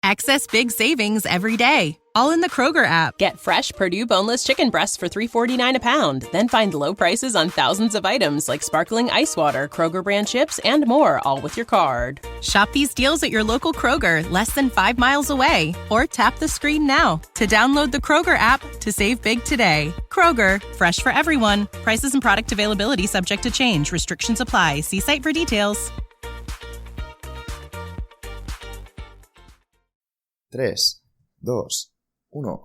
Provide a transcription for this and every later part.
Access big savings every day, all in the Kroger app. Get fresh Purdue boneless chicken breasts for $3.49 a pound. Then find low prices on thousands of items like sparkling ice water, Kroger brand chips, and more, all with your card. Shop these deals at your local Kroger, less than 5 miles away. Or tap the screen now to download the Kroger app to save big today. Kroger, fresh for everyone. Prices and product availability subject to change. Restrictions apply. See site for details. 3, 2, 1.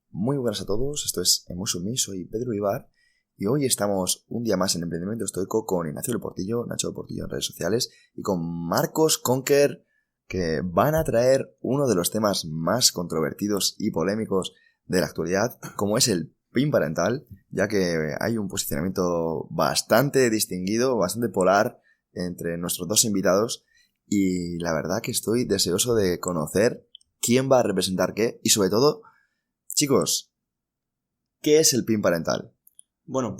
Muy buenas a todos, esto es Emotion.me, soy Pedro Ibar y hoy estamos un día más en Emprendimiento Estoico con Ignacio del Portillo, Nacho del Portillo en redes sociales y con Marcos Conquer, que van a traer uno de los temas más controvertidos y polémicos de la actualidad, como es el PIN parental, ya que hay un posicionamiento bastante distinguido, bastante polar entre nuestros dos invitados y la verdad que estoy deseoso de conocer quién va a representar qué y sobre todo, chicos, ¿qué es el PIN parental? Bueno,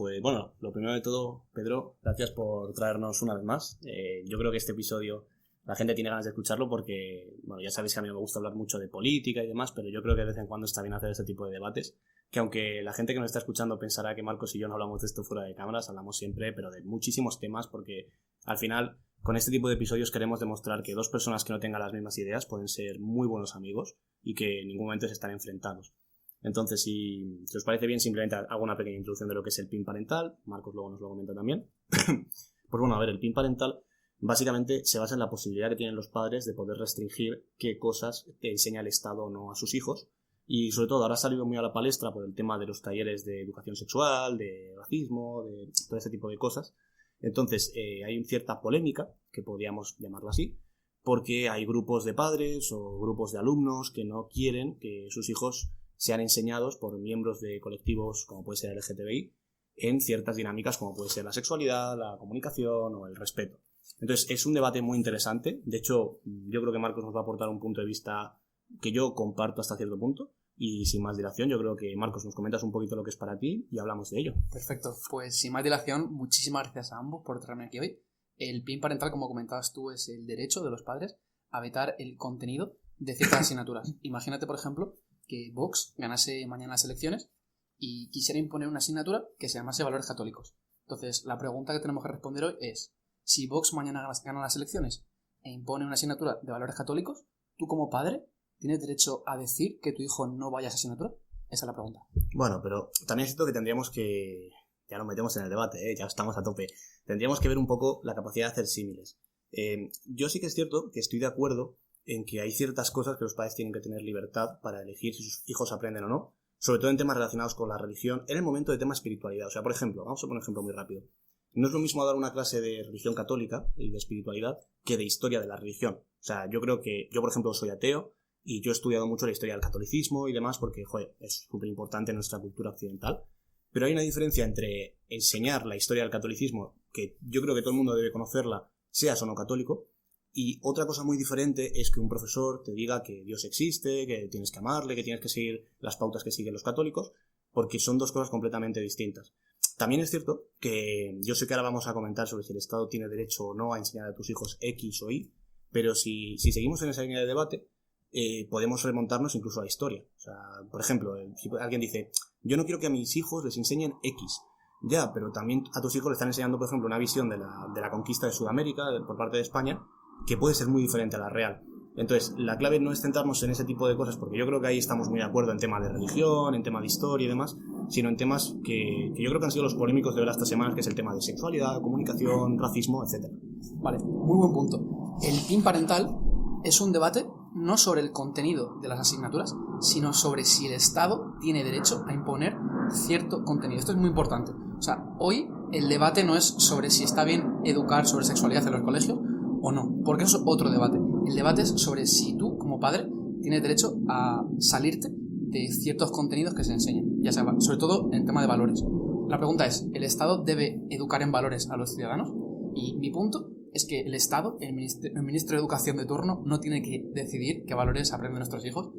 lo primero de todo, Pedro, gracias por traernos una vez más. Yo creo que este episodio la gente tiene ganas de escucharlo porque, bueno, ya sabéis que a mí me gusta hablar mucho de política y demás, pero yo creo que de vez en cuando está bien hacer este tipo de debates, que aunque la gente que nos está escuchando pensará que Marcos y yo no hablamos de esto fuera de cámaras, hablamos siempre, pero de muchísimos temas, porque al final, con este tipo de episodios queremos demostrar que dos personas que no tengan las mismas ideas pueden ser muy buenos amigos y que en ningún momento se están enfrentados. Entonces, si os parece bien, simplemente hago una pequeña introducción de lo que es el PIN parental. Marcos luego nos lo comenta también. Pues bueno, a ver, el PIN parental básicamente se basa en la posibilidad que tienen los padres de poder restringir qué cosas te enseña el Estado o no a sus hijos. Y sobre todo ahora ha salido muy a la palestra por el tema de los talleres de educación sexual, de racismo, de todo ese tipo de cosas. Entonces, hay cierta polémica, que podríamos llamarlo así, porque hay grupos de padres o grupos de alumnos que no quieren que sus hijos sean enseñados por miembros de colectivos como puede ser el LGTBI en ciertas dinámicas como puede ser la sexualidad, la comunicación o el respeto. Entonces, es un debate muy interesante. De hecho, yo creo que Marcos nos va a aportar un punto de vista que yo comparto hasta cierto punto. Y sin más dilación, yo creo que, Marcos, nos comentas un poquito lo que es para ti y hablamos de ello. Perfecto, pues sin más dilación, muchísimas gracias a ambos por traerme aquí hoy. El PIN parental, como comentabas tú, es el derecho de los padres a vetar el contenido de ciertas asignaturas. Imagínate, por ejemplo, que Vox ganase mañana las elecciones y quisiera imponer una asignatura que se llamase valores católicos. Entonces, la pregunta que tenemos que responder hoy es, si Vox mañana gana las elecciones e impone una asignatura de valores católicos, tú como padre ¿tienes derecho a decir que tu hijo no vaya a esa asignatura? Esa es la pregunta. Bueno, pero también siento que tendríamos que... Ya nos metemos en el debate, ya estamos a tope. Tendríamos que ver un poco la capacidad de hacer símiles. Yo sí que es cierto que estoy de acuerdo en que hay ciertas cosas que los padres tienen que tener libertad para elegir si sus hijos aprenden o no, sobre todo en temas relacionados con la religión, en el momento de tema espiritualidad. O sea, por ejemplo, vamos a poner un ejemplo muy rápido. No es lo mismo dar una clase de religión católica y de espiritualidad que de historia de la religión. O sea, yo creo que... Yo, por ejemplo, soy ateo, y yo he estudiado mucho la historia del catolicismo y demás porque, joder, es súper importante en nuestra cultura occidental. Pero hay una diferencia entre enseñar la historia del catolicismo, que yo creo que todo el mundo debe conocerla, seas o no católico, y otra cosa muy diferente es que un profesor te diga que Dios existe, que tienes que amarle, que tienes que seguir las pautas que siguen los católicos, porque son dos cosas completamente distintas. También es cierto que yo sé que ahora vamos a comentar sobre si el Estado tiene derecho o no a enseñar a tus hijos X o Y, pero si seguimos en esa línea de debate, podemos remontarnos incluso a la historia. O sea, por ejemplo, si alguien dice, yo no quiero que a mis hijos les enseñen X. Ya, pero también a tus hijos le están enseñando, por ejemplo, una visión de la conquista de Sudamérica por parte de España, que puede ser muy diferente a la real. Entonces, la clave no es centrarnos en ese tipo de cosas, porque yo creo que ahí estamos muy de acuerdo en tema de religión, en tema de historia y demás, sino en temas que yo creo que han sido los polémicos de ver estas semanas, que es el tema de sexualidad, comunicación, racismo, etc. Vale, muy buen punto. El PIN parental es un debate no sobre el contenido de las asignaturas, sino sobre si el Estado tiene derecho a imponer cierto contenido. Esto es muy importante. O sea, hoy el debate no es sobre si está bien educar sobre sexualidad en los colegios o no, porque eso es otro debate. El debate es sobre si tú, como padre, tienes derecho a salirte de ciertos contenidos que se enseñan, ya sea, sobre todo en tema de valores. La pregunta es, ¿el Estado debe educar en valores a los ciudadanos? Y mi punto es que el Estado, el ministro de Educación de turno, no tiene que decidir qué valores aprenden nuestros hijos.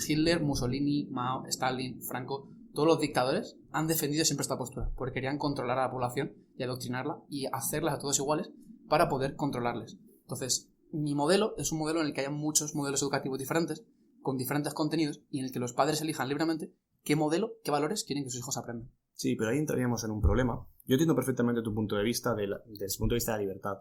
Hitler, Mussolini, Mao, Stalin, Franco, todos los dictadores han defendido siempre esta postura, porque querían controlar a la población y adoctrinarla y hacerlas a todos iguales para poder controlarles. Entonces, mi modelo es un modelo en el que haya muchos modelos educativos diferentes, con diferentes contenidos, y en el que los padres elijan libremente qué modelo, qué valores quieren que sus hijos aprendan. Sí, pero ahí entraríamos en un problema. Yo entiendo perfectamente tu punto de vista desde el punto de vista de la libertad.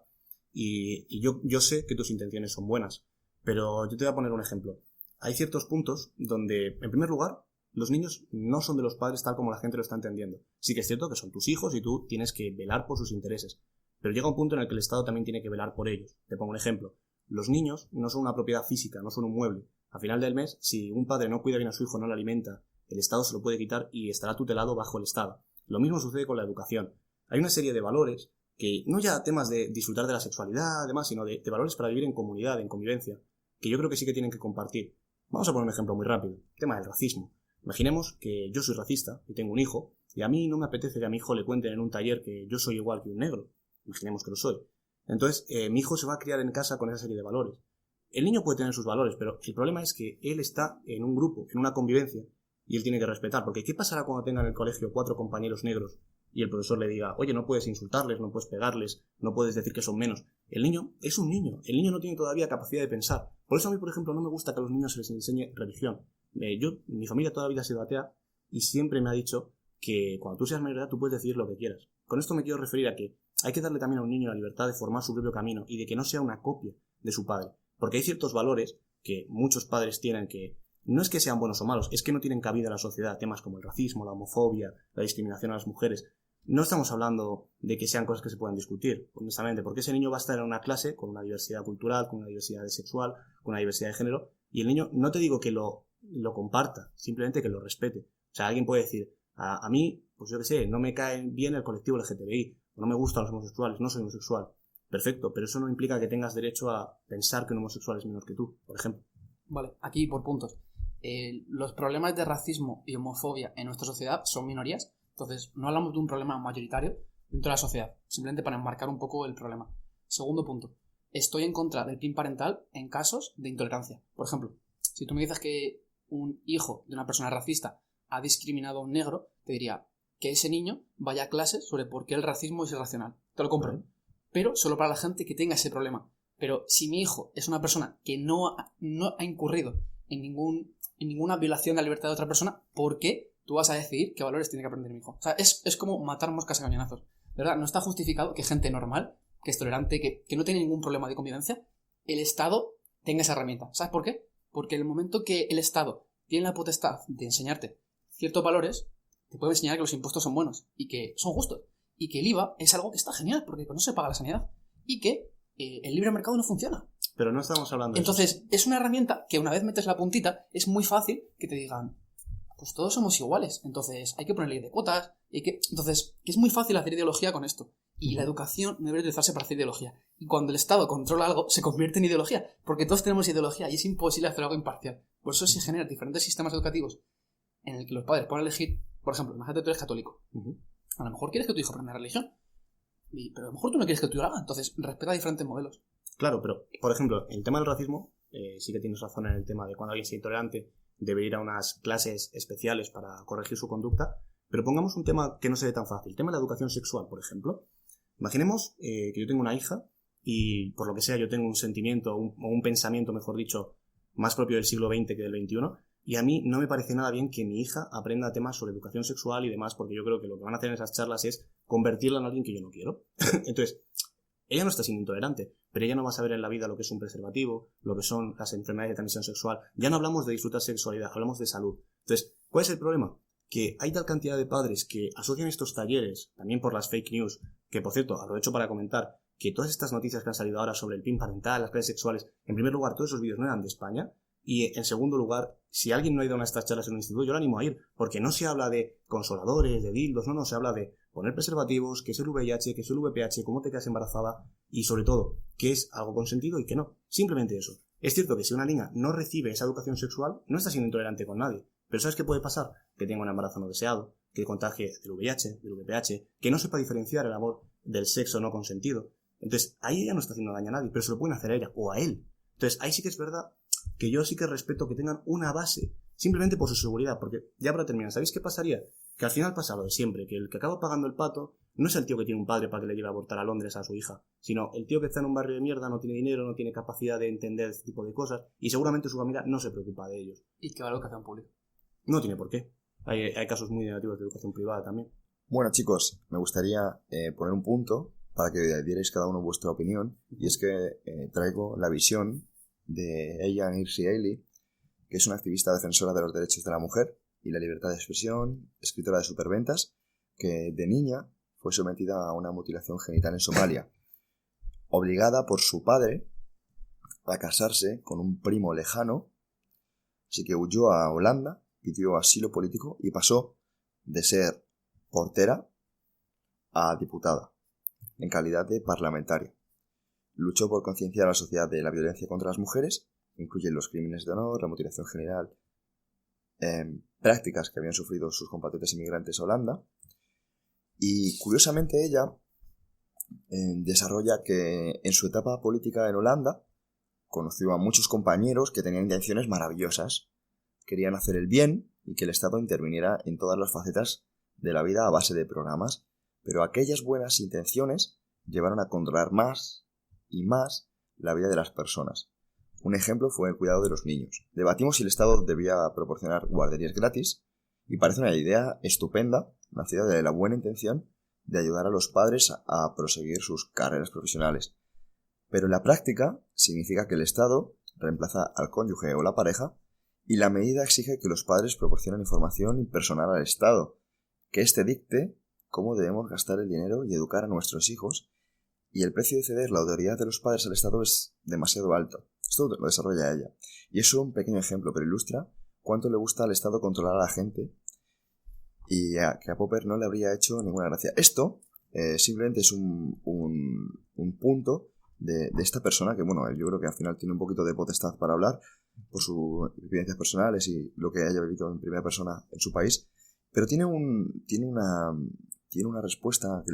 Y yo sé que tus intenciones son buenas, pero yo te voy a poner un ejemplo. Hay ciertos puntos donde, en primer lugar, los niños no son de los padres tal como la gente lo está entendiendo. Sí que es cierto que son tus hijos y tú tienes que velar por sus intereses, pero llega un punto en el que el Estado también tiene que velar por ellos. Te pongo un ejemplo. Los niños no son una propiedad física, no son un mueble. Al final del mes, si un padre no cuida bien a su hijo, no lo alimenta, el Estado se lo puede quitar y estará tutelado bajo el Estado. Lo mismo sucede con la educación. Hay una serie de valores que, no ya temas de disfrutar de la sexualidad, además, sino de valores para vivir en comunidad, en convivencia, que yo creo que sí que tienen que compartir. Vamos a poner un ejemplo muy rápido. El tema del racismo. Imaginemos que yo soy racista y tengo un hijo, y a mí no me apetece que a mi hijo le cuenten en un taller que yo soy igual que un negro. Imaginemos que lo soy. Entonces, mi hijo se va a criar en casa con esa serie de valores. El niño puede tener sus valores, pero el problema es que él está en un grupo, en una convivencia, y él tiene que respetar. Porque ¿qué pasará cuando tenga en el colegio 4 compañeros negros y el profesor le diga, oye, no puedes insultarles, no puedes pegarles, no puedes decir que son menos? El niño es un niño. El niño no tiene todavía capacidad de pensar. Por eso a mí, por ejemplo, no me gusta que a los niños se les enseñe religión. Mi familia toda la vida ha sido atea y siempre me ha dicho que cuando tú seas mayor de edad tú puedes decidir lo que quieras. Con esto me quiero referir a que hay que darle también a un niño la libertad de formar su propio camino y de que no sea una copia de su padre. Porque hay ciertos valores que muchos padres tienen que no es que sean buenos o malos, es que no tienen cabida en la sociedad. Temas como el racismo, la homofobia, la discriminación a las mujeres. No estamos hablando de que sean cosas que se puedan discutir, honestamente, porque ese niño va a estar en una clase con una diversidad cultural, con una diversidad sexual, con una diversidad de género, y el niño, no te digo que lo comparta, simplemente que lo respete. O sea, alguien puede decir, a mí, pues yo qué sé, no me cae bien el colectivo LGTBI, o no me gustan los homosexuales, no soy homosexual. Perfecto, pero eso no implica que tengas derecho a pensar que un homosexual es menor que tú, por ejemplo. Vale, aquí por puntos. Los problemas de racismo y homofobia en nuestra sociedad son minorías, entonces no hablamos de un problema mayoritario dentro de la sociedad, simplemente para enmarcar un poco el problema. Segundo punto, estoy en contra del PIN parental en casos de intolerancia. Por ejemplo, si tú me dices que un hijo de una persona racista ha discriminado a un negro, te diría que ese niño vaya a clases sobre por qué el racismo es irracional. Te lo compro, pero solo para la gente que tenga ese problema. Pero si mi hijo es una persona que no ha incurrido en ninguna violación de la libertad de otra persona, ¿por qué tú vas a decidir qué valores tiene que aprender mi hijo? O sea, es como matar moscas a cañonazos. De verdad, no está justificado que gente normal, que es tolerante, que no tiene ningún problema de convivencia, el Estado tenga esa herramienta. ¿Sabes por qué? Porque en el momento que el Estado tiene la potestad de enseñarte ciertos valores, te puede enseñar que los impuestos son buenos y que son justos. Y que el IVA es algo que está genial, porque con eso se paga la sanidad. Y que el libre mercado no funciona. Pero no estamos hablando de Entonces, eso. es una herramienta que una vez metes la puntita, es muy fácil que te digan, pues todos somos iguales, entonces hay que poner ley de cuotas, entonces, que es muy fácil hacer ideología con esto. Y la educación no debe utilizarse para hacer ideología. Y cuando el Estado controla algo, se convierte en ideología, porque todos tenemos ideología y es imposible hacer algo imparcial. Por eso se generan diferentes sistemas educativos en el que los padres pueden elegir, por ejemplo, imagínate tú eres católico. A lo mejor quieres que tu hijo aprenda religión, pero a lo mejor tú no quieres que tu hijo lo haga, entonces respeta diferentes modelos. Claro, pero, por ejemplo, en el tema del racismo, sí que tienes razón en el tema de cuando alguien es intolerante debe ir a unas clases especiales para corregir su conducta, pero pongamos un tema que no se ve tan fácil, el tema de la educación sexual, por ejemplo. Imaginemos que yo tengo una hija y, por lo que sea, yo tengo un sentimiento o un pensamiento, mejor dicho, más propio del siglo XX que del XXI, y a mí no me parece nada bien que mi hija aprenda temas sobre educación sexual y demás, porque yo creo que lo que van a hacer en esas charlas es convertirla en alguien que yo no quiero. Entonces, ella no está siendo intolerante, pero ella no va a saber en la vida lo que es un preservativo, lo que son las enfermedades de transmisión sexual. Ya no hablamos de disfrutar sexualidad, hablamos de salud. Entonces, ¿cuál es el problema? Que hay tal cantidad de padres que asocian estos talleres, también por las fake news, que por cierto, aprovecho para comentar que todas estas noticias que han salido ahora sobre el PIN parental, las clases sexuales, en primer lugar, todos esos vídeos no eran de España, y en segundo lugar, si alguien no ha ido a una de estas charlas en un instituto, yo lo animo a ir, porque no se habla de consoladores, de dildos, no, se habla de poner preservativos, qué es el VIH, qué es el VPH, cómo te quedas embarazada, y sobre todo, qué es algo consentido y qué no. Simplemente eso. Es cierto que si una niña no recibe esa educación sexual, no está siendo intolerante con nadie. Pero ¿sabes qué puede pasar? Que tenga un embarazo no deseado, que contagie del VIH, del VPH, que no sepa diferenciar el amor del sexo no consentido. Entonces, ahí ella no está haciendo daño a nadie, pero se lo pueden hacer a ella o a él. Entonces, ahí sí que es verdad que yo sí que respeto que tengan una base, simplemente por su seguridad, porque ya para terminar, ¿sabéis qué pasaría? Que al final pasa lo de siempre, que el que acaba pagando el pato no es el tío que tiene un padre para que le lleve a abortar a Londres a su hija, sino el tío que está en un barrio de mierda, no tiene dinero, no tiene capacidad de entender este tipo de cosas y seguramente su familia no se preocupa de ellos. Y que va a la educación pública. No tiene por qué. Hay casos muy negativos de educación privada también. Bueno, chicos, me gustaría poner un punto para que dierais cada uno vuestra opinión, y es que traigo la visión de Aya Hirsi Ailey, que es una activista defensora de los derechos de la mujer y la libertad de expresión, escritora de superventas, que de niña fue sometida a una mutilación genital en Somalia, obligada por su padre a casarse con un primo lejano, así que huyó a Holanda, pidió asilo político y pasó de ser portera a diputada, en calidad de parlamentaria. Luchó por concienciar a la sociedad de la violencia contra las mujeres, incluyen los crímenes de honor, la mutilación genital, prácticas que habían sufrido sus compatriotas inmigrantes a Holanda, y curiosamente ella desarrolla que en su etapa política en Holanda conoció a muchos compañeros que tenían intenciones maravillosas, querían hacer el bien y que el Estado interviniera en todas las facetas de la vida a base de programas, pero aquellas buenas intenciones llevaron a controlar más y más la vida de las personas. Un ejemplo fue el cuidado de los niños. Debatimos si el Estado debía proporcionar guarderías gratis, y parece una idea estupenda, nacida de la buena intención de ayudar a los padres a proseguir sus carreras profesionales. Pero en la práctica significa que el Estado reemplaza al cónyuge o la pareja, y la medida exige que los padres proporcionen información personal al Estado, que éste dicte cómo debemos gastar el dinero y educar a nuestros hijos, y el precio de ceder la autoridad de los padres al Estado es demasiado alto. Esto lo desarrolla ella. Y es un pequeño ejemplo, pero ilustra cuánto le gusta al Estado controlar a la gente, y que a Popper no le habría hecho ninguna gracia. Esto simplemente es un punto de esta persona que, bueno, yo creo que al final tiene un poquito de potestad para hablar por sus experiencias personales y lo que haya vivido en primera persona en su país, pero tiene una respuesta a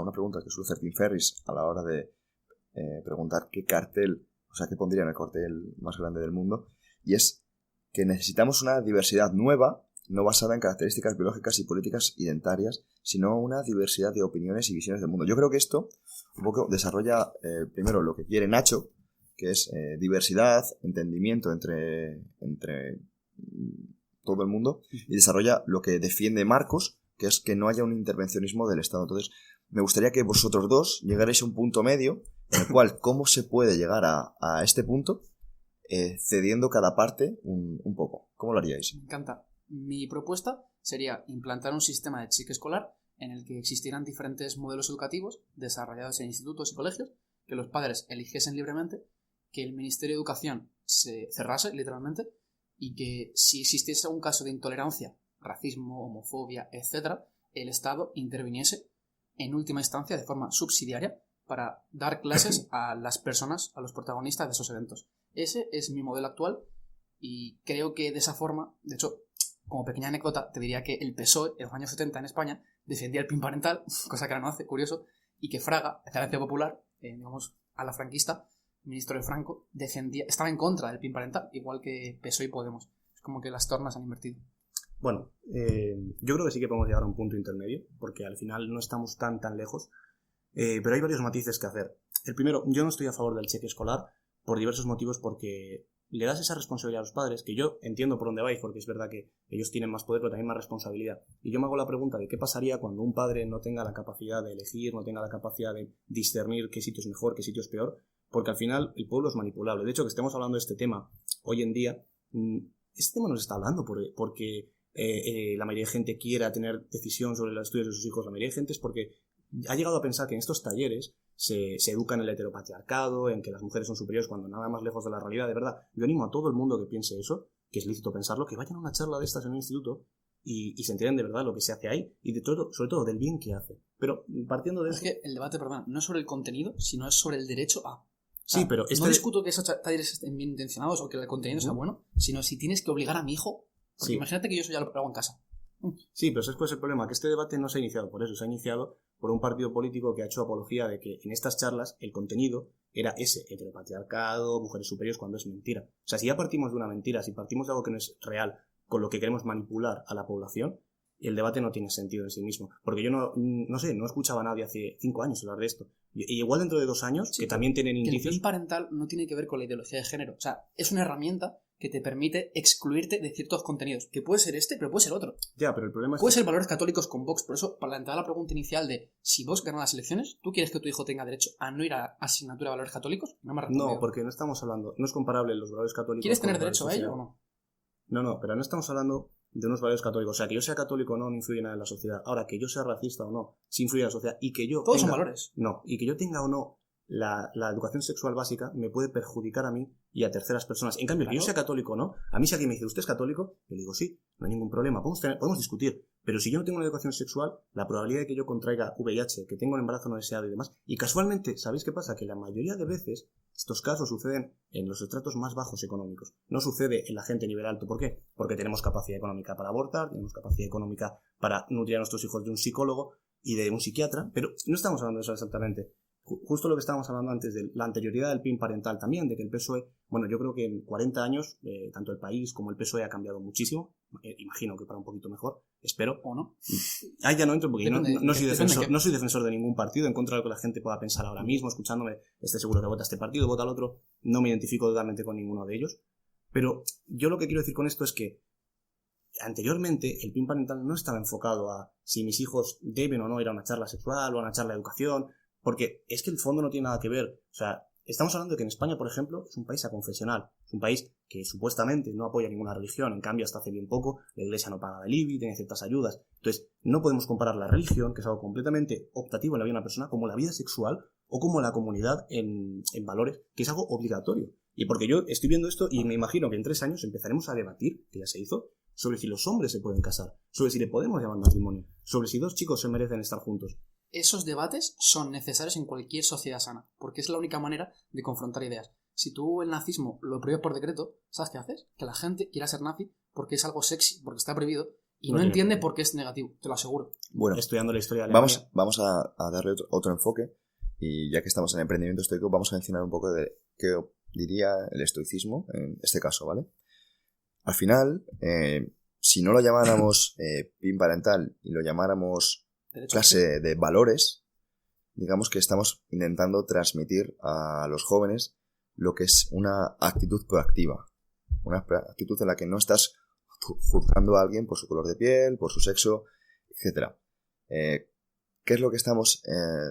una pregunta que suele hacer Tim Ferriss a la hora de preguntar qué pondría en el cartel más grande del mundo, y es que necesitamos una diversidad nueva, no basada en características biológicas y políticas identitarias, sino una diversidad de opiniones y visiones del mundo. Yo creo que esto un poco desarrolla primero lo que quiere Nacho, que es diversidad, entendimiento entre todo el mundo, y desarrolla lo que defiende Marcos, que es que no haya un intervencionismo del Estado. Entonces, me gustaría que vosotros dos llegarais a un punto medio en el cual cómo se puede llegar a este punto cediendo cada parte un poco. ¿Cómo lo haríais? Me encanta. Mi propuesta sería implantar un sistema de cheque escolar en el que existieran diferentes modelos educativos desarrollados en institutos y colegios, que los padres eligiesen libremente, que el Ministerio de Educación se cerrase literalmente, y que si existiese algún caso de intolerancia, racismo, homofobia, etc., el Estado interviniese en última instancia de forma subsidiaria para dar clases a las personas, a los protagonistas de esos eventos. Ese es mi modelo actual, y creo que de esa forma, de hecho, como pequeña anécdota, te diría que el PSOE en los años 70 en España defendía el PIN parental, cosa que ahora no hace, curioso, y que Fraga, el Partido Popular, digamos, a la franquista, ministro de Franco, estaba en contra del PIN parental, igual que PSOE y Podemos. Es como que las tornas han invertido. Bueno, yo creo que sí que podemos llegar a un punto intermedio, porque al final no estamos tan lejos, pero hay varios matices que hacer. El primero, yo no estoy a favor del cheque escolar por diversos motivos, porque le das esa responsabilidad a los padres, que yo entiendo por dónde vais, porque es verdad que ellos tienen más poder, pero también más responsabilidad. Y yo me hago la pregunta de qué pasaría cuando un padre no tenga la capacidad de elegir, no tenga la capacidad de discernir qué sitio es mejor, qué sitio es peor, porque al final el pueblo es manipulable. De hecho, que estemos hablando de este tema hoy en día, este tema no se está hablando porque la mayoría de gente quiera tener decisión sobre los estudios de sus hijos. La mayoría de gente es porque ha llegado a pensar que en estos talleres se educa en el heteropatriarcado, en que las mujeres son superiores, cuando nada más lejos de la realidad. De verdad, yo animo a todo el mundo que piense eso, que es lícito pensarlo, que vayan a una charla de estas en un instituto y se enteren de verdad lo que se hace ahí y de todo, sobre todo del bien que hace. Pero partiendo de eso... Es que el debate, perdón, no es sobre el contenido, sino es sobre el derecho a... Sí, pero no discuto que esos talleres estén bien intencionados o que el contenido sea bueno, sino si tienes que obligar a mi hijo... Porque imagínate que yo eso ya lo hago en casa. Sí, pero ¿sabes cuál es el problema? Que este debate no se ha iniciado por eso, se ha iniciado por un partido político que ha hecho apología de que en estas charlas el contenido era ese, heteropatriarcado, mujeres superiores, cuando es mentira. O sea, si ya partimos de una mentira, si partimos de algo que no es real, con lo que queremos manipular a la población, el debate no tiene sentido en sí mismo. Porque yo no sé, no escuchaba a nadie hace 5 años hablar de esto. Y igual dentro de 2 años, Sí, que también tienen Que el indicios... PIN parental no tiene que ver con la ideología de género. O sea, es una herramienta que te permite excluirte de ciertos contenidos. Que puede ser este, pero puede ser otro. Ya, pero el problema es Puede que... ser valores católicos con Vox. Por eso, para entrar a la pregunta inicial de si Vox gana las elecciones, ¿tú quieres que tu hijo tenga derecho a no ir a asignatura de valores católicos? No me has respondido. No, porque no estamos hablando... No es comparable los valores católicos... ¿Quieres con tener los valores derecho a ello sociales. o no? No, pero no estamos hablando de unos valores católicos. O sea, que yo sea católico o no influye nada en la sociedad. Ahora, que yo sea racista o no, sí influye en la sociedad. Y que yo Todos son tenga- valores. No, y que yo tenga o no la educación sexual básica me puede perjudicar a mí y a terceras personas. En cambio, que yo Claro. sea católico o no, a mí si alguien me dice, ¿usted es católico? Yo le digo, sí, no hay ningún problema, podemos discutir. Pero si yo no tengo una educación sexual, la probabilidad de que yo contraiga VIH, que tenga un embarazo no deseado y demás, y casualmente, ¿sabéis qué pasa? Que la mayoría de veces estos casos suceden en los estratos más bajos económicos. No sucede en la gente a nivel alto. ¿Por qué? Porque tenemos capacidad económica para abortar, tenemos capacidad económica para nutrir a nuestros hijos de un psicólogo y de un psiquiatra, pero no estamos hablando de eso exactamente. Justo lo que estábamos hablando antes de la anterioridad del PIN parental también, de que el PSOE, bueno, yo creo que en 40 años, tanto el país como el PSOE ha cambiado muchísimo, imagino que para un poquito mejor, espero. ¿O no? Ahí ya no entro porque Depende, no soy depende defensor, de qué. no soy defensor de ningún partido, en contra de lo que la gente pueda pensar ahora mismo, escuchándome, esté seguro que vota este partido, vota al otro, no me identifico totalmente con ninguno de ellos, pero yo lo que quiero decir con esto es que anteriormente el PIN parental no estaba enfocado a si mis hijos deben o no ir a una charla sexual o a una charla de educación, porque es que el fondo no tiene nada que ver. O sea, estamos hablando de que en España, por ejemplo, es un país aconfesional, es un país que supuestamente no apoya ninguna religión, en cambio hasta hace bien poco la iglesia no paga el IBI, tiene ciertas ayudas. Entonces, no podemos comparar la religión, que es algo completamente optativo en la vida de una persona, como la vida sexual o como la comunidad en valores, que es algo obligatorio. Y porque yo estoy viendo esto y me imagino que en 3 años empezaremos a debatir, que ya se hizo, sobre si los hombres se pueden casar, sobre si le podemos llamar matrimonio, sobre si 2 chicos se merecen estar juntos. Esos debates son necesarios en cualquier sociedad sana, porque es la única manera de confrontar ideas. Si tú el nazismo lo prohíbes por decreto, ¿sabes qué haces? Que la gente quiera ser nazi porque es algo sexy, porque está prohibido, y no tiene entiende por qué. por qué es negativo, te lo aseguro. Bueno, Estudiando la historia de Alemania. vamos a darle otro enfoque, y ya que estamos en emprendimiento estoico, vamos a mencionar un poco de qué diría el estoicismo en este caso, ¿vale? Al final, si no lo llamáramos PIN parental y lo llamáramos Derecho clase de valores, digamos que estamos intentando transmitir a los jóvenes lo que es una actitud proactiva, una actitud en la que no estás juzgando a alguien por su color de piel, por su sexo, etc. ¿Qué es lo que estamos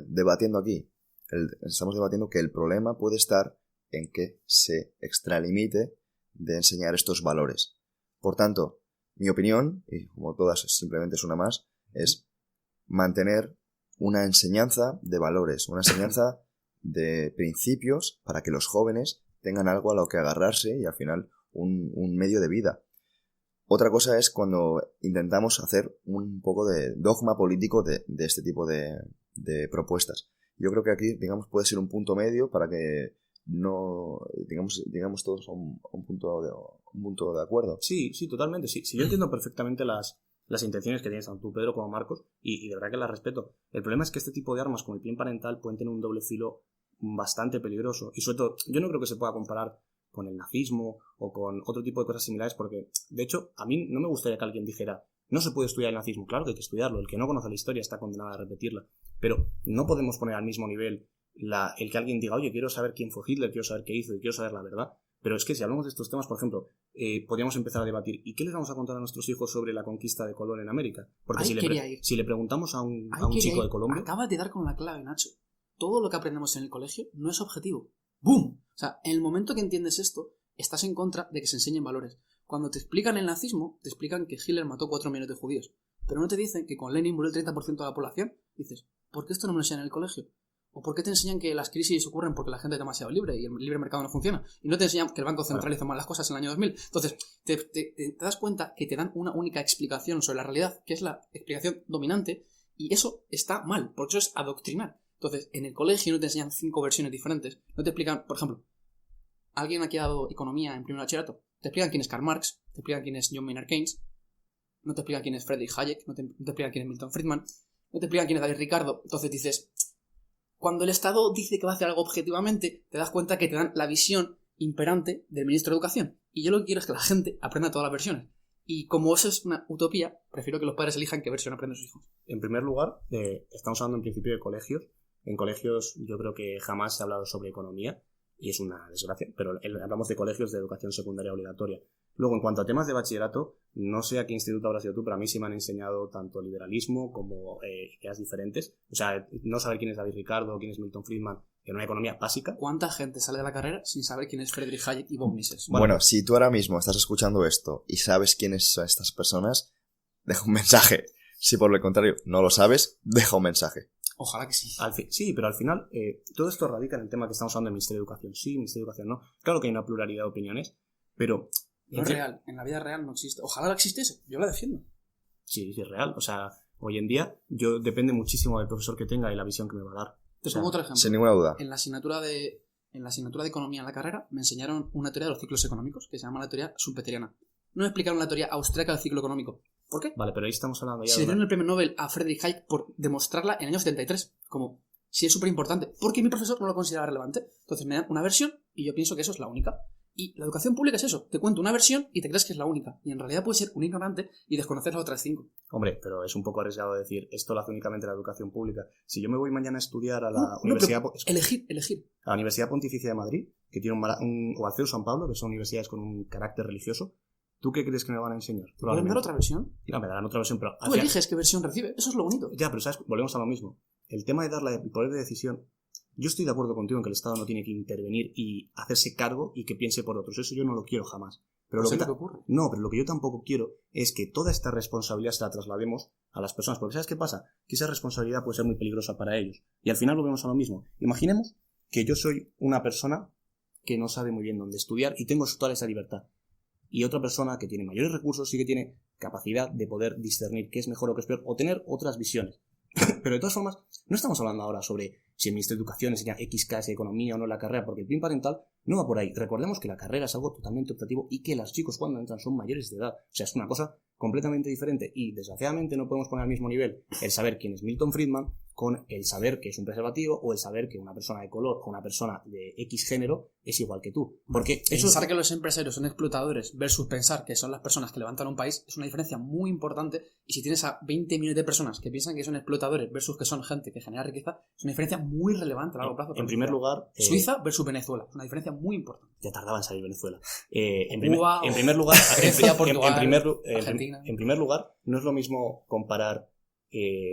debatiendo aquí? Estamos debatiendo que el problema puede estar en que se extralimite de enseñar estos valores. Por tanto, mi opinión, y como todas simplemente es una más, es mantener una enseñanza de valores, una enseñanza de principios para que los jóvenes tengan algo a lo que agarrarse y al final un medio de vida. Otra cosa es cuando intentamos hacer un poco de dogma político de este tipo de propuestas. Yo creo que aquí, digamos, puede ser un punto medio para que no digamos todos a un punto de acuerdo. Sí, totalmente. Sí, yo entiendo perfectamente las intenciones que tienes tanto tú, Pedro, como Marcos, y de verdad que las respeto. El problema es que este tipo de armas, como el PIN parental, pueden tener un doble filo bastante peligroso. Y sobre todo, yo no creo que se pueda comparar con el nazismo o con otro tipo de cosas similares, porque, de hecho, a mí no me gustaría que alguien dijera, no se puede estudiar el nazismo. Claro que hay que estudiarlo. El que no conoce la historia está condenado a repetirla. Pero no podemos poner al mismo nivel el que alguien diga, oye, quiero saber quién fue Hitler, quiero saber qué hizo y quiero saber la verdad. Pero es que si hablamos de estos temas, por ejemplo, podríamos empezar a debatir, ¿y qué les vamos a contar a nuestros hijos sobre la conquista de Colón en América? Porque si le preguntamos a un chico de Colombia... Acabas de dar con la clave, Nacho. Todo lo que aprendemos en el colegio no es objetivo. ¡Bum! O sea, en el momento que entiendes esto, estás en contra de que se enseñen valores. Cuando te explican el nazismo, te explican que Hitler mató 4 millones de judíos. Pero no te dicen que con Lenin murió el 30% de la población. Dices, ¿por qué esto no me lo enseñan en el colegio? ¿O por qué te enseñan que las crisis ocurren porque la gente es demasiado libre y el libre mercado no funciona? Y no te enseñan que el Banco Central hizo mal las cosas en el año 2000. Entonces, te das cuenta que te dan una única explicación sobre la realidad, que es la explicación dominante, y eso está mal, porque eso es adoctrinar. Entonces, en el colegio no te enseñan 5 versiones diferentes. No te explican, por ejemplo, alguien aquí ha dado economía en primer bachillerato. Te explican quién es Karl Marx, te explican quién es John Maynard Keynes, no te explican quién es Friedrich Hayek, no te explican quién es Milton Friedman, no te explican quién es David Ricardo. Entonces dices, cuando el Estado dice que va a hacer algo objetivamente, te das cuenta que te dan la visión imperante del ministro de Educación. Y yo lo que quiero es que la gente aprenda todas las versiones. Y como eso es una utopía, prefiero que los padres elijan qué versión aprenden sus hijos. En primer lugar, estamos hablando en principio de colegios. En colegios yo creo que jamás se ha hablado sobre economía, y es una desgracia, pero hablamos de colegios de educación secundaria obligatoria. Luego, en cuanto a temas de bachillerato, no sé a qué instituto habrás ido tú, pero a mí sí me han enseñado tanto liberalismo como ideas diferentes. O sea, no saber quién es David Ricardo, quién es Milton Friedman, en una economía básica. ¿Cuánta gente sale de la carrera sin saber quién es Friedrich Hayek y von Mises? Bueno, si tú ahora mismo estás escuchando esto y sabes quiénes son estas personas, deja un mensaje. Si por el contrario no lo sabes, deja un mensaje. Ojalá que sí. Sí, pero al final todo esto radica en el tema que estamos hablando del Ministerio de Educación. Sí, Ministerio de Educación no. Claro que hay una pluralidad de opiniones, pero... No es real. En la vida real no existe. Ojalá existiese. Yo la defiendo. Sí, es real. O sea, hoy en día yo depende muchísimo del profesor que tenga y la visión que me va a dar. Te pongo otro ejemplo. Sin ninguna duda. En la asignatura de economía en la carrera me enseñaron una teoría de los ciclos económicos que se llama la teoría schumpeteriana. No me explicaron la teoría austríaca del ciclo económico. ¿Por qué? Vale, pero ahí estamos hablando ya Se le dieron el premio Nobel a Friedrich Hayek por demostrarla en el año 73. Como, si es súper importante. Porque mi profesor no lo consideraba relevante. Entonces me dan una versión y yo pienso que eso es la única. Y la educación pública es eso. Te cuento una versión y te crees que es la única. Y en realidad puedes ser un ignorante y desconocer las otras 5. Hombre, pero es un poco arriesgado decir esto lo hace únicamente la educación pública. Si yo me voy mañana a estudiar a la Universidad... Elegir. A la Universidad Pontificia de Madrid, que tiene o al CEU San Pablo, que son universidades con un carácter religioso, ¿tú qué crees que me van a enseñar? ¿Te pueden dar otra versión? No, me darán otra versión, pero... Tú eliges qué versión recibe. Eso es lo bonito. Ya, pero ¿sabes? Volvemos a lo mismo. El tema de darle el poder de decisión... Yo estoy de acuerdo contigo en que el Estado no tiene que intervenir y hacerse cargo y que piense por otros. Eso yo no lo quiero jamás. Pero lo que ocurre. No, pero lo que yo tampoco quiero es que toda esta responsabilidad se la traslademos a las personas. Porque ¿sabes qué pasa? Que esa responsabilidad puede ser muy peligrosa para ellos. Y al final volvemos a lo mismo. Imaginemos que yo soy una persona que no sabe muy bien dónde estudiar y tengo toda esa libertad. Y otra persona que tiene mayores recursos sí que tiene capacidad de poder discernir qué es mejor o qué es peor o tener otras visiones. Pero de todas formas, no estamos hablando ahora sobre si el Ministerio de Educación enseña X clase de economía o no la carrera, porque el PIN parental no va por ahí. Recordemos que la carrera es algo totalmente optativo y que los chicos cuando entran son mayores de edad. O sea, es una cosa completamente diferente y desgraciadamente no podemos poner al mismo nivel el saber quién es Milton Friedman con el saber que es un preservativo o el saber que una persona de color o una persona de X género es igual que tú. Porque pensar que los empresarios son explotadores versus pensar que son las personas que levantan un país es una diferencia muy importante, y si tienes a 20 millones de personas que piensan que son explotadores versus que son gente que genera riqueza, es una diferencia muy relevante a largo plazo. En primer lugar... Suiza versus Venezuela, es una diferencia muy importante. Ya tardaba en salir Venezuela. En primer lugar... Argentina. En primer lugar, no es lo mismo comparar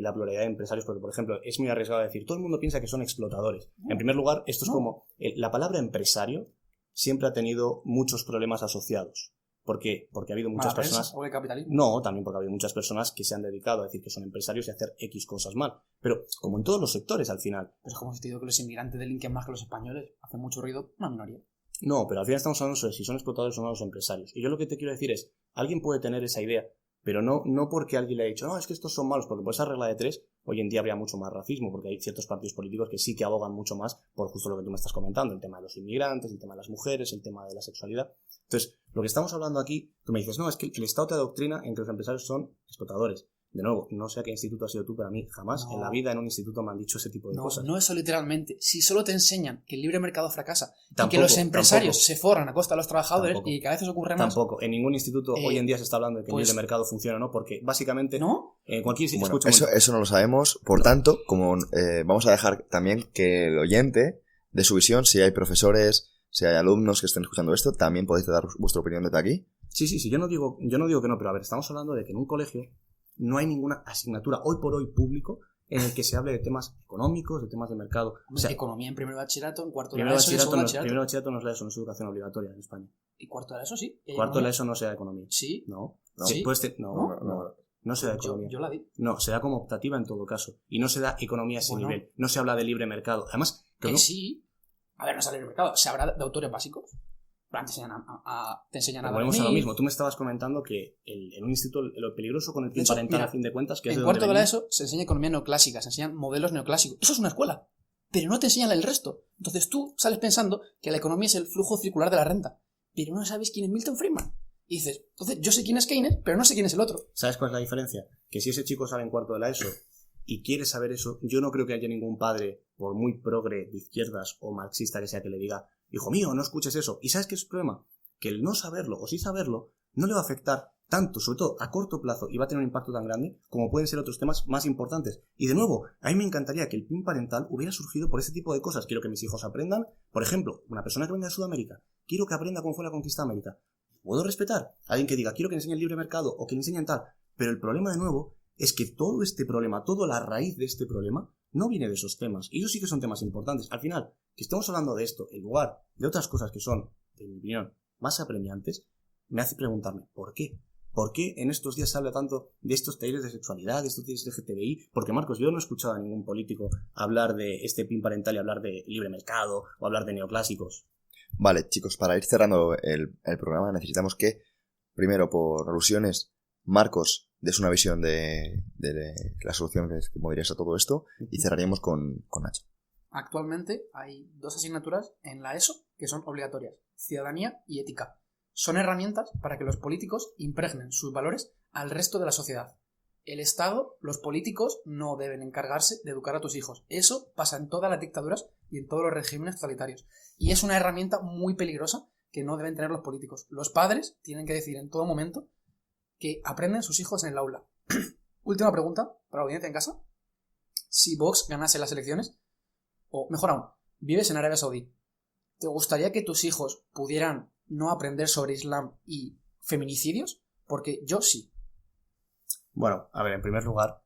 la pluralidad de empresarios, porque por ejemplo es muy arriesgado decir todo el mundo piensa que son explotadores. En primer lugar, esto es como la palabra empresario siempre ha tenido muchos problemas asociados. ¿Por qué? Porque ha habido muchas personas... ¿O el capitalismo? No, también porque ha habido muchas personas que se han dedicado a decir que son empresarios y a hacer X cosas mal. Pero como en todos los sectores al final. Pero es como si te digo que los inmigrantes delinquen más que los españoles. Hacen mucho ruido, una minoría. No, pero al final estamos hablando sobre si son explotadores o no los empresarios. Y yo lo que te quiero decir es, alguien puede tener esa idea, pero no porque alguien le ha dicho, no, es que estos son malos, porque por esa regla de 3, hoy en día habría mucho más racismo, porque hay ciertos partidos políticos que sí que abogan mucho más por justo lo que tú me estás comentando, el tema de los inmigrantes, el tema de las mujeres, el tema de la sexualidad. Entonces, lo que estamos hablando aquí, tú me dices, no, es que el Estado te adoctrina en que los empresarios son explotadores. De nuevo, no sé a qué instituto has sido tú, pero a mí jamás en la vida en un instituto me han dicho ese tipo de cosas. No eso literalmente. Si solo te enseñan que el libre mercado fracasa y que los empresarios se forran a costa de los trabajadores y que a veces ocurre más... Tampoco. En ningún instituto hoy en día se está hablando de que el libre mercado funciona o no, porque básicamente... ¿No? Cualquier bueno, eso no lo sabemos. Por tanto, como vamos a dejar también que el oyente dé su visión, si hay profesores, si hay alumnos que estén escuchando esto, también podéis dar vuestra opinión desde aquí. Sí, yo no digo que no, pero a ver, estamos hablando de que en un colegio no hay ninguna asignatura hoy por hoy público en el que se hable de temas económicos, de temas de mercado. O sea, economía en primer bachillerato, en cuarto de la ESO, Primer bachillerato no es la ESO, no es educación obligatoria en España. ¿Y cuarto de la ESO sí? Cuarto de la ESO no se da economía. ¿Sí? No. ¿Sí? No se da economía. Yo la di. No, se da como optativa en todo caso. Y no se da economía a ese nivel. No se habla de libre mercado. Además, sí. A ver, no sale libre mercado. Se habla de autores básicos. Te enseñan a volvemos a lo mismo. Tú me estabas comentando que en un instituto lo peligroso con el PIN parental, a fin de cuentas, que es en cuarto de la ESO se enseña economía neoclásica, se enseñan modelos neoclásicos. Eso es una escuela, pero no te enseñan el resto. Entonces tú sales pensando que la economía es el flujo circular de la renta, pero no sabes quién es Milton Friedman. Y dices, entonces yo sé quién es Keynes, pero no sé quién es el otro. ¿Sabes cuál es la diferencia? Que si ese chico sale en cuarto de la ESO y quiere saber eso, yo no creo que haya ningún padre, por muy progre de izquierdas o marxista que sea, que le diga, hijo mío, no escuches eso. ¿Y sabes qué es el problema? Que el no saberlo o sí saberlo no le va a afectar tanto, sobre todo a corto plazo, y va a tener un impacto tan grande como pueden ser otros temas más importantes. Y de nuevo, a mí me encantaría que el PIN parental hubiera surgido por ese tipo de cosas. Quiero que mis hijos aprendan, por ejemplo, una persona que venga de Sudamérica, quiero que aprenda cómo fue la conquista de América. ¿Puedo respetar a alguien que diga, quiero que le enseñe el libre mercado o que le enseñen tal? Pero el problema, de nuevo, es que todo este problema, toda la raíz de este problema, no viene de esos temas. Y ellos sí que son temas importantes. Al final, que estemos hablando de esto en lugar de otras cosas que son, en mi opinión, más apremiantes, me hace preguntarme, ¿por qué? ¿Por qué en estos días se habla tanto de estos talleres de sexualidad, de estos talleres de LGTBI? Porque, Marcos, yo no he escuchado a ningún político hablar de este PIN parental y hablar de libre mercado o hablar de neoclásicos. Vale, chicos, para ir cerrando el programa necesitamos que, primero, por alusiones, Marcos des una visión de la solución que podría ser todo esto y cerraríamos con Nacho. Actualmente hay 2 asignaturas en la ESO que son obligatorias, ciudadanía y ética. Son herramientas para que los políticos impregnen sus valores al resto de la sociedad. El Estado, los políticos, no deben encargarse de educar a tus hijos. Eso pasa en todas las dictaduras y en todos los regímenes totalitarios. Y es una herramienta muy peligrosa que no deben tener los políticos. Los padres tienen que decidir en todo momento que aprenden sus hijos en el aula. Última pregunta para la audiencia en casa. Si Vox ganase las elecciones, o mejor aún, vives en Arabia Saudí, ¿te gustaría que tus hijos pudieran no aprender sobre Islam y feminicidios? Porque yo sí. Bueno, a ver, en primer lugar,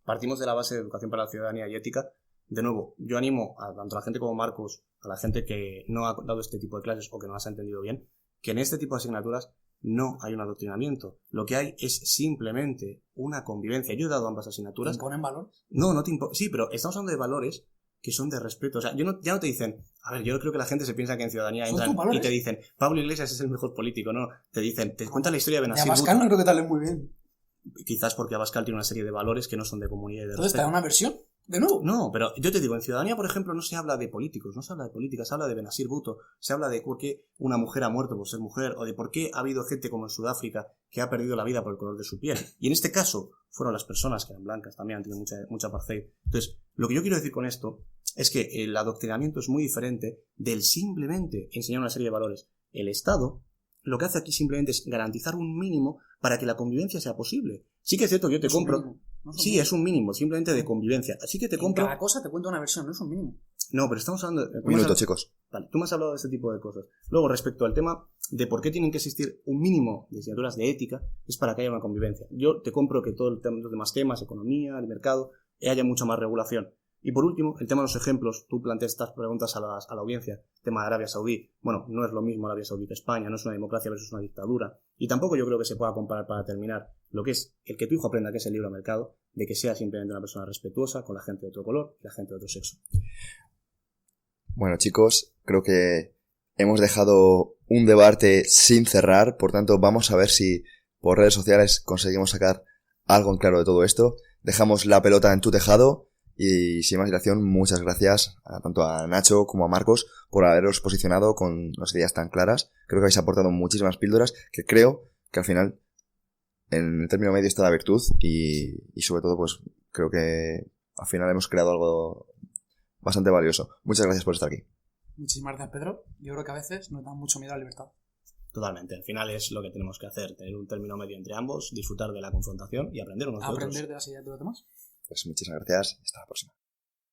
partimos de la base de educación para la ciudadanía y ética. De nuevo, yo animo a tanto a la gente como Marcos, a la gente que no ha dado este tipo de clases o que no las ha entendido bien, que en este tipo de asignaturas no hay un adoctrinamiento. Lo que hay es simplemente una convivencia. Yo he dado ambas asignaturas. ¿Te imponen valores? No te imponen. Sí, pero estamos hablando de valores que son de respeto. O sea, ya no te dicen, a ver, yo creo que la gente se piensa que en ciudadanía entran y te dicen, Pablo Iglesias es el mejor político, no. Te dicen, te cuentan la historia de Benazir Bhutto. Abascal no creo que tal es muy bien. Quizás porque Abascal tiene una serie de valores que no son de comunidad y de Entonces, respeto. ¿te da una versión? ¿De nuevo? No, pero yo te digo, en ciudadanía, por ejemplo, no se habla de políticos, no se habla de política, se habla de Benazir Bhutto, se habla de por qué una mujer ha muerto por ser mujer, o de por qué ha habido gente como en Sudáfrica que ha perdido la vida por el color de su piel. Y en este caso, fueron las personas que eran blancas, también han tenido mucha apartheid. Entonces, lo que yo quiero decir con esto es que el adoctrinamiento es muy diferente del simplemente enseñar una serie de valores. El Estado lo que hace aquí simplemente es garantizar un mínimo para que la convivencia sea posible. Sí que es cierto que yo te compro... Sí, es un mínimo, simplemente de convivencia. Así que te compro... Cada cosa te cuento una versión, no es un mínimo. No, pero estamos hablando... Un minuto, chicos. Vale, tú me has hablado de este tipo de cosas. Luego, respecto al tema de por qué tienen que existir un mínimo de asignaturas de ética, es para que haya una convivencia. Yo te compro que todos los demás temas, economía, el mercado, haya mucha más regulación. Y por último, el tema de los ejemplos. Tú planteas estas preguntas a la audiencia. Tema de Arabia Saudí. Bueno, no es lo mismo Arabia Saudí que España, no es una democracia versus una dictadura. Y tampoco yo creo que se pueda comparar, para terminar, lo que es el que tu hijo aprenda que es el libre mercado, de que sea simplemente una persona respetuosa con la gente de otro color y la gente de otro sexo. Bueno, chicos, creo que hemos dejado un debate sin cerrar, por tanto vamos a ver si por redes sociales conseguimos sacar algo en claro de todo esto. Dejamos la pelota en tu tejado y sin más dilación, muchas gracias tanto a Nacho como a Marcos por haberos posicionado con las ideas tan claras. Creo que habéis aportado muchísimas píldoras que creo que al final en el término medio está la virtud y sobre todo pues creo que al final hemos creado algo bastante valioso. Muchas gracias por estar aquí. Muchísimas gracias, Pedro. Yo creo que a veces nos da mucho miedo a la libertad. Totalmente. Al final es lo que tenemos que hacer, tener un término medio entre ambos, disfrutar de la confrontación y aprender unos de otros. Aprender de las ideas de los demás. Pues muchísimas gracias y hasta la próxima.